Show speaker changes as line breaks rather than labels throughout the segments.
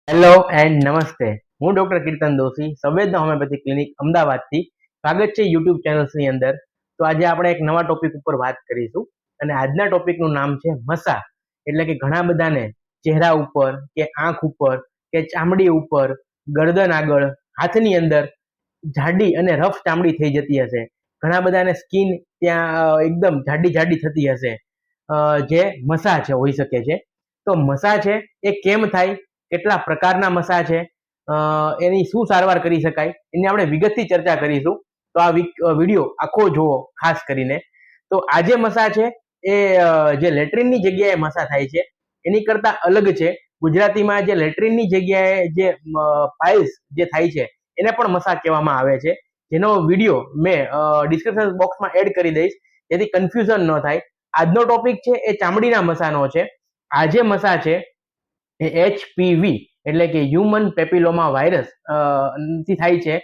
Hello and નમસ્તે. હું doctor કીર્તન દોશી, સંવેદના હોમિયોપેથી ક્લિનિક અમદાવાદથી સ્વાગત છે યુટ્યુબ ચેનલ્સની અંદર. તો આજે આપણે એક નવા ટોપિક ઉપર વાત કરીશું અને આજના ટોપિકનું નામ છે મસા. એટલે કે ઘણા બધાને ચહેરા ઉપર કે આંખ ઉપર કે ચામડી ઉપર, ગરદન આગળ, હાથની અંદર જાડી અને રફ ચામડી થઈ જતી હશે. ઘણા બધાને સ્કિન ત્યાં એકદમ જાડી જાડી થતી હશે, જે મસા છે હોઈ શકે છે. તો મસા છે એ કેમ થાય, કેટલા પ્રકારના મસા છે, એની શું સારવાર કરી શકાય, એની આપણે વિગતથી ચર્ચા કરીશું. તો આ વિડીયો આખો જુઓ ખાસ કરીને. તો આ જે મસા છે એ જે લેટ્રિનની જગ્યાએ મસા થાય છે એની કરતા અલગ છે. ગુજરાતીમાં જે લેટ્રિનની જગ્યાએ જે પાઇલ્સ જે થાય છે એને પણ મસા કહેવામાં આવે છે, જેનો વિડીયો મેં ડિસ્ક્રિપ્શન બોક્સમાં એડ કરી દઈશ જેથી કન્ફ્યુઝન ન થાય. આજનો ટોપિક છે એ ચામડીના મસાનો છે. આ જે મસા છે એ એચપીવી એટલે કે હ્યુમન પેપિલોમા વાયરસ થી થાય છે.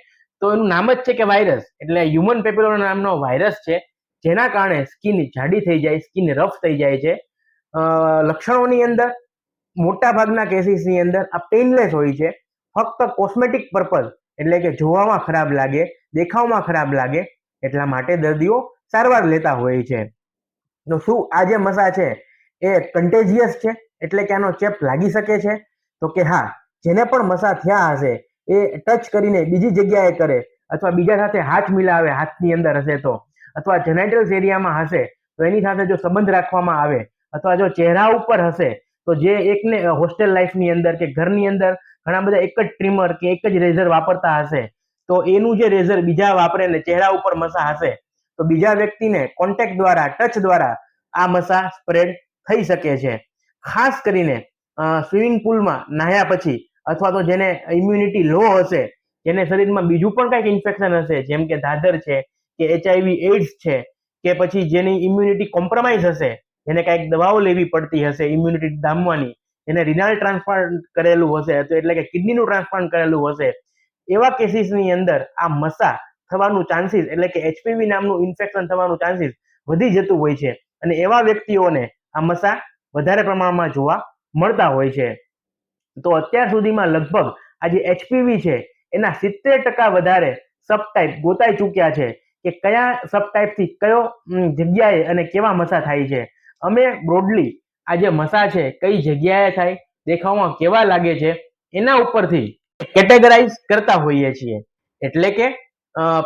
તો એનું નામ જ છે કે વાયરસ, એટલે હ્યુમન પેપિલોમા નામનો વાયરસ છે જેના કારણે સ્કિન જાડી થઈ જાય, સ્કિન રફ થઈ જાય છે. લક્ષણોની અંદર મોટા ભાગના કેસીસની અંદર આ પેઇનલેસ હોય છે, ફક્ત કોસ્મેટિક પર્પઝ એટલે કે જોવામાં ખરાબ લાગે, દેખાવમાં ખરાબ લાગે એટલા માટે દર્દીઓ સારવાર લેતા હોય છે. તો શું આ જે મસા છે એ કન્ટેજિયસ છે, એટલે કે આનો ચેપ લાગી શકે છે? તો કે હા, જેને પણ મસા થયા હશે એ ટચ કરીને બીજી જગ્યાએ કરે અથવા બીજા સાથે હાથ મિલાવે હાથની અંદર હશે તો, અથવા જેનાઇટલ્સ એરિયામાં હશે તો એની સાથે જો સંબંધ રાખવામાં આવે, અથવા જો ચહેરા ઉપર હશે તો જે એકને હોસ્ટેલ લાઈફની અંદર કે ઘરની અંદર ઘણા બધા એક જ ટ્રીમર કે એક જ રેઝર વાપરતા હશે તો એનું જે રેઝર બીજા વાપરે ને ચહેરા ઉપર મસા હશે તો બીજા વ્યક્તિને કોન્ટેક્ટ દ્વારા, ટચ દ્વારા આ મસા સ્પ્રેડ થઈ શકે છે. ખાસ કરીને સ્વિમિંગ પુલમાં નાહ્યા પછી, અથવા તો જેને ઇમ્યુનિટી લો હશે, જેને શરીરમાં બીજું પણ કંઈક ઇન્ફેક્શન હશે જેમ કે દાદર છે કે એચઆઈવી એઇડ્સ છે, કે પછી જેની ઇમ્યુનિટી કોમ્પ્રોમાઇઝ હશે, જેને કાંઈક દવાઓ લેવી પડતી હશે ઇમ્યુનિટી ડામવાની, જેને રિનાલ ટ્રાન્સપ્લાન્ટ કરેલું હશે તો એટલે કે કિડનીનું ટ્રાન્સપ્લાન્ટ કરેલું હશે, એવા કેસીસની અંદર આ મસા થવાનું ચાન્સીસ એટલે કે એચપીવી નામનું ઇન્ફેક્શન થવાનું ચાન્સીસ વધી જતું હોય છે અને એવા વ્યક્તિઓને આ મસા વધારે પ્રમાણમાં જોવા મળતા હોય છે. તો અત્યાર સુધીમાં લગભગ આ જે એચપીવી છે એના 70% વધારે સબટાઈપ ગોતાઈ ચૂક્યા છે કે કયા સબટાઈપથી કયો જગ્યાએ અને કેવા મસા થાય છે. અમે બ્રોડલી આ જે મસા છે કઈ જગ્યાએ થાય, દેખાવમાં કેવા લાગે છે, એના ઉપરથી કેટેગરાઇઝ કરતા હોઈએ છીએ. એટલે કે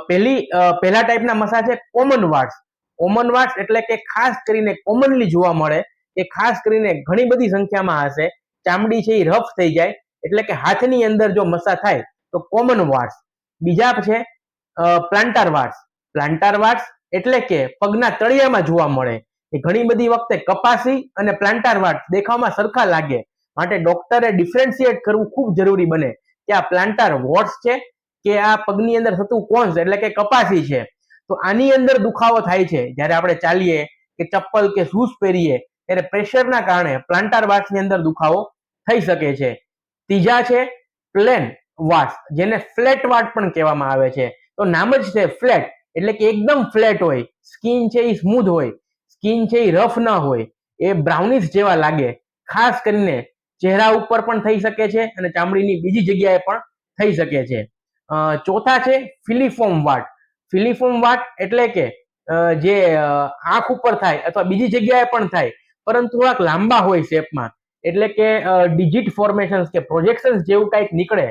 પહેલા ટાઈપના મસા છે કોમન વાર્ડ્સ. કોમન વાર્ડ્સ એટલે કે ખાસ કરીને કોમનલી જોવા મળે, કે ખાસ કરીને ઘણી બધી સંખ્યામાં હશે, ચામડી છે એ રફ થઈ જાય એટલે કે હાથની અંદર જો મસા થાય તો કોમન વાર્ડ્સ. બીજા છે પ્લાન્ટાર વાર્ડ્સ. પ્લાન્ટાર વાર્ડ્સ એટલે કે પગના તળિયામાં જોવા મળે. એ ઘણી બધી વખતે કપાસી અને પ્લાન્ટાર વાર્ડ્સ દેખાવમાં સરખા લાગે, માટે ડોક્ટરે ડિફરન્શિએટ કરવું ખૂબ જરૂરી બને કે આ પ્લાન્ટાર વોર્ડ્સ છે કે આ પગની અંદર થતું કોન્સ એટલે કે કપાસી છે. તો આની અંદર દુખાવો થાય છે જ્યારે આપણે ચાલીએ કે ચપ્પલ કે શૂઝ પહેરીએ ત્યારે પ્રેશરના કારણે પ્લાન્ટાર વાર્ડ્સની અંદર દુખાવો થઈ શકે છે. ત્રીજા છે પ્લેન વાર્ડ્સ, જેને ફ્લેટ વાર્ડ પણ કહેવામાં આવે છે. તો નામ જ છે ફ્લેટ, એટલે કે એકદમ ફ્લેટ હોય, સ્કિન છે એ સ્મૂધ હોય, સ્કિન છે એ રફ ન હોય, એ બ્રાઉનિશ જેવા લાગે. ખાસ કરીને ચહેરા ઉપર પણ થઈ શકે છે અને ચામડીની બીજી જગ્યાએ પણ થઈ શકે છે. ચોથા છે ફિલિફોર્મ વાર્ડ. ફિલિફોર્મ વાર્ડ એટલે કે જે આંખ ઉપર થાય અથવા બીજી જગ્યાએ પણ થાય પરંતુ થોડાક લાંબા હોય શેપમાં, એટલે કે ડિજિટ ફોર્મેશન્સ કે પ્રોજેક્શન્સ જેવું કંઈક નીકળે.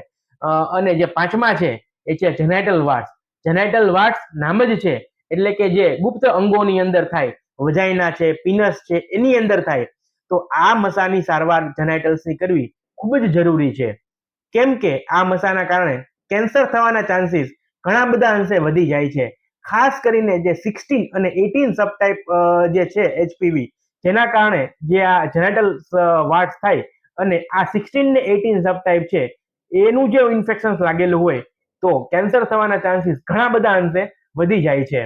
અને જે પાંચમા છે એ છે જેનાઇટલ વાર્ડ્સ. જેનાઇટલ વાર્ડ્સ નામ જ છે એટલે કે જે ગુપ્ત અંગોની અંદર થાય, વજાઇના છે, પીનસ છે, એની અંદર થાય. તો આ મસાની સારવાર જેનાઇટલ્સની કરવી ખૂબ જ જરૂરી છે, કેમ કે આ મસાના કારણે કેન્સર થવાના ચાન્સીસ ઘણા બધા અંશે વધી જાય છે. ખાસ કરીને જે 16 અને 18 સબટાઈપ જે છે એચપીવી, જેના કારણે જે આ જેનાઇટલ વાર્ડ્સ થાય અને આ 16 ને 18 સબટાઈપ છે એનું જે ઇન્ફેક્શન લાગેલું હોય તો કેન્સર થવાના ચાન્સીસ ઘણા બધા અંશે વધી જાય છે.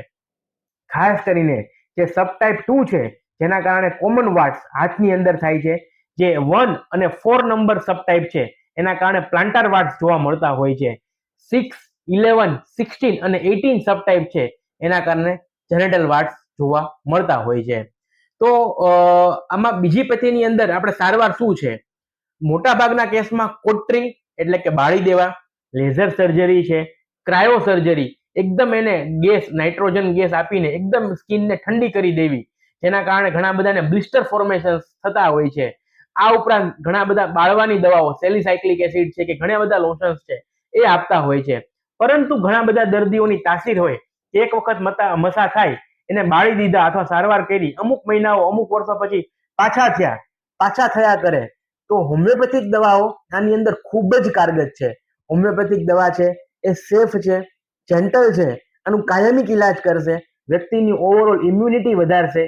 ખાસ કરીને જે સબટાઈપ 2 છે જેના કારણે કોમન વાર્ડ્સ હાથની અંદર થાય છે, જે 1 અને 4 નંબર સબટાઈપ છે એના કારણે પ્લાન્ટાર વાર્ડ્સ જોવા મળતા હોય છે. 6, 11, 16 અને 18 સબટાઈપ છે એના કારણે જેનાઇટલ વાર્ડ્સ જોવા મળતા હોય છે. તો આમાં બીજી પદ્ધતિની અંદર આપણે સારવાર શું છે? મોટાભાગના કેસમાં કોટરી એટલે કે બાળી દેવા, લેઝર સર્જરી છે, ક્રાયો સર્જરી, એકદમ એને ગેસ નાઇટ્રોજન ગેસ આપીને એકદમ સ્કિનને ઠંડી કરી દેવી, જેના કારણે ઘણા બધાને બ્લિસ્ટર ફોર્મેશન થતા હોય છે. આ ઉપરાંત ઘણા બધા બાળવાની દવાઓ, સેલિસાઇક્લિક એસિડ છે કે ઘણા બધા લોશન્સ છે એ આપતા હોય છે. પરંતુ ઘણા બધા દર્દીઓની તાસીર હોય, એક વખત મસા થાય, એને બાળી દીધા અથવા સારવાર કરી, અમુક મહિનાઓ અમુક વર્ષો પછી પાછા થયા કરે, તો હોમિયોપેથિક દવાઓ આની અંદર ખૂબ જ કારગર છે. હોમિયોપેથિક દવા છે એ સેફ છે, જેન્ટલ છે, આનું કાયમિક ઇલાજ કરશે, વ્યક્તિની ઓવરઓલ ઇમ્યુનિટી વધારશે,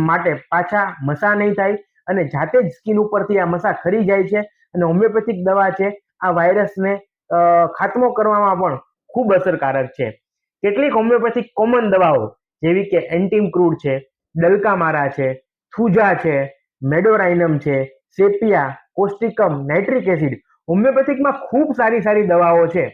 માટે પાછા મસા નહીં થાય અને જાતે જ સ્કિન ઉપરથી આ મસા ખરી જાય છે. અને હોમિયોપેથિક દવા છે આ વાયરસને ખાત્મો કરવામાં પણ ખૂબ અસરકારક છે. કેટલીક હોમિયોપેથિક કોમન દવાઓ જેવી કે એન્ટીમક્રૂડ છે, ડલ્કામારા છે, થુજા છે, મેડોરાઇનમ છે, સેપિયા, કોસ્ટિકમ, નાઇટ્રિક એસિડ, હોમિયોપેથિકમાં ખૂબ સારી દવાઓ છે.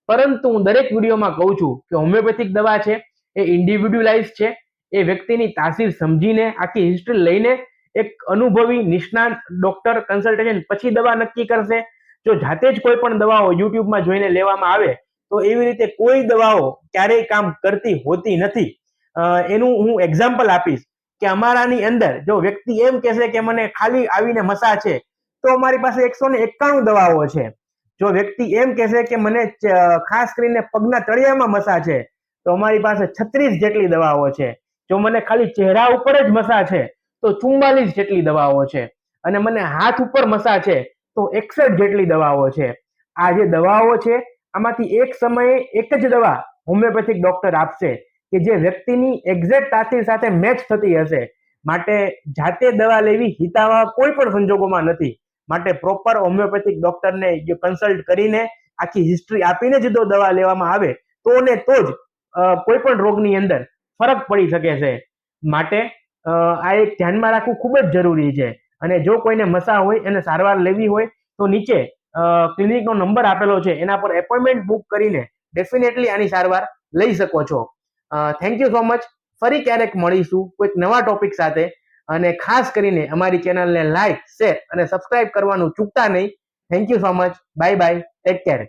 પરંતુ હું દરેક વિડીયોમાં કહું છું કે હોમિયોપેથિક દવા છે એ ઇન્ડિવિડ્યુઅલાઇઝ છે, એ વ્યક્તિની તાસીર સમજીને આખી હિસ્ટ્રી લઈને એક અનુભવી નિષ્ણાત ડોક્ટર કન્સલ્ટેશન પછી દવા નક્કી કરશે. જો જાતે જ કોઈ પણ દવાઓ યુટ્યુબમાં જોઈને લેવામાં આવે તો એવી રીતે કોઈ દવાઓ ક્યારેય કામ કરતી હોતી નથી. એનું હું એક્ઝામ્પલ આપીશ કે અમારાની અંદર જો વ્યક્તિ એમ કહેશે કે મને ખાલી આવીને મસા છે, તો અમારી પાસે 191 દવાઓ છે. જો વ્યક્તિ એમ કહેશે કે મને ખાસ કરીને પગના તળિયામાં મસા છે, તો અમારી પાસે 36 જેટલી દવાઓ છે. જો મને ખાલી ચહેરા ઉપર જ મસા છે તો 44 જેટલી દવાઓ છે. અને મને હાથ ઉપર મસા છે તો 61 જેટલી દવાઓ છે. આ જે દવાઓ છે આમાંથી એક સમયે એક જ દવા હોમિયોપેથિક ડોક્ટર આપશે કે જે વ્યક્તિની એક્ઝેક્ટ તાસીર સાથે મેચ થતી હશે. માટે જાતે દવા લેવી હિતાવહ કોઈ પણ સંજોગોમાં નથી. માટે પ્રોપર હોમિયોપેથિક ડોક્ટરને કન્સલ્ટ કરીને આખી હિસ્ટ્રી આપીને જ જો દવા લેવામાં આવે તો જ કોઈ પણ રોગની અંદર ફરક પડી શકે છે. માટે આ એક ધ્યાનમાં રાખવું ખૂબ જ જરૂરી છે. અને જો કોઈને મસા હોય એને સારવાર લેવી હોય તો નીચે ક્લિનિકનો નંબર આપેલો છે, એના પર એપોઇન્ટમેન્ટ બુક કરીને ડેફિનેટલી આની સારવાર લઈ શકો છો. Thank you so much. ફરી ક્યારેક મળીશું કોઈક નવા ટોપિક સાથે. અને ખાસ કરીને અમારી ચેનલને લાઈક, શેર અને સબસ્ક્રાઇબ કરવાનું ચૂકતા નહીં. Thank you so much. Bye bye. Take care.